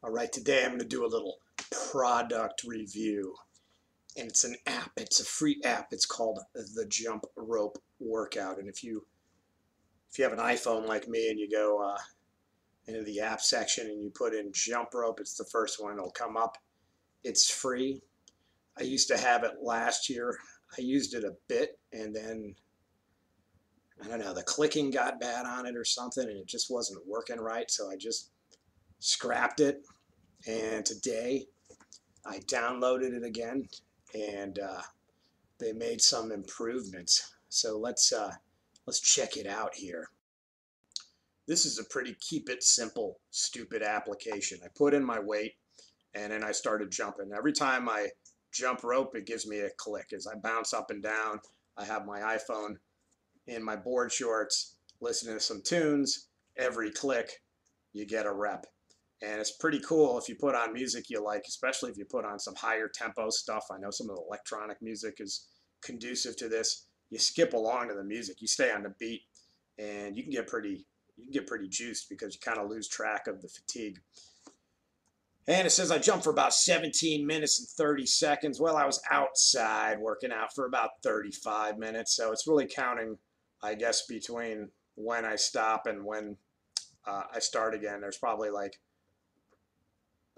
All right, today I'm going to do a little product review. And it's an app. It's a free app. It's called the Jump Rope Workout. And if you have an iPhone like me and you go into the app section and you put in Jump Rope, it's the first one that'll come up. It's free. I used to have it last year. I used it a bit, and then I don't know, the clicking got bad on it or something, and it just wasn't working right, so I just scrapped it. And today I downloaded it again, and they made some improvements. So let's check it out here. This is a pretty keep it simple, stupid application. I put in my weight, and then I started jumping. Every time I jump rope, it gives me a click. As I bounce up and down, I have my iPhone in my board shorts, listening to some tunes. Every click, you get a rep. And it's pretty cool if you put on music you like, especially if you put on some higher tempo stuff. I know some of the electronic music is conducive to this. You skip along to the music, you stay on the beat, and you can get pretty juiced because you kind of lose track of the fatigue. And it says I jumped for about 17 minutes and 30 seconds. Well, I was outside working out for about 35 minutes. So it's really counting, I guess, between when I stop and when I start again. There's probably like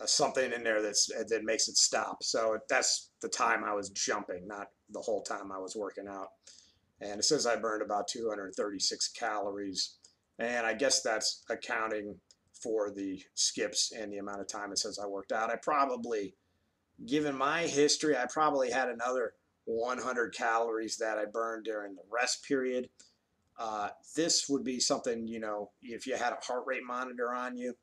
something in there that makes it stop. So that's the time I was jumping, not the whole time I was working out. And it says I burned about 236 calories. And I guess that's accounting for the skips and the amount of time it says I worked out. I probably, given my history, I probably had another 100 calories that I burned during the rest period. This would be something, you know, if you had a heart rate monitor on you,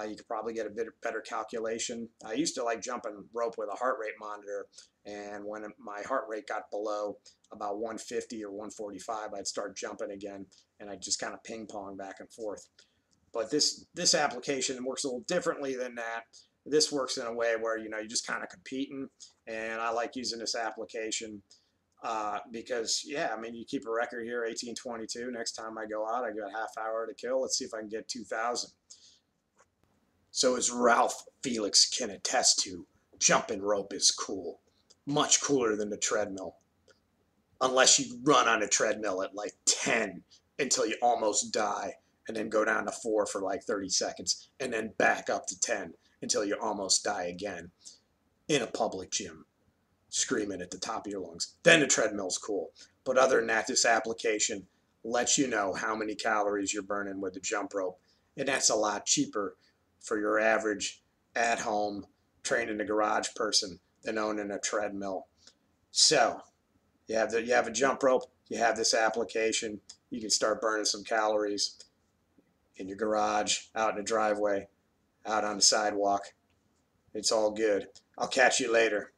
you could probably get a bit better calculation. I used to like jumping rope with a heart rate monitor, and when my heart rate got below about 150 or 145, I'd start jumping again, and I'd just kind of ping pong back and forth. But this application works a little differently than that. This works in a way where, you know, you're just kind of competing, and I like using this application because, yeah, I mean, you keep a record here, 18:22. Next time I go out, I got a half hour to kill. Let's see if I can get 2,000. So as Ralph Felix can attest to, jumping rope is cool. Much cooler than the treadmill. Unless you run on a treadmill at like 10 until you almost die, and then go down to 4 for like 30 seconds, and then back up to 10 until you almost die again in a public gym, screaming at the top of your lungs. Then the treadmill's cool. But other than that, this application lets you know how many calories you're burning with the jump rope. And that's a lot cheaper for your average at-home, train in the garage person than owning a treadmill. So you have a jump rope, you have this application, you can start burning some calories in your garage, out in the driveway, out on the sidewalk. It's all good. I'll catch you later.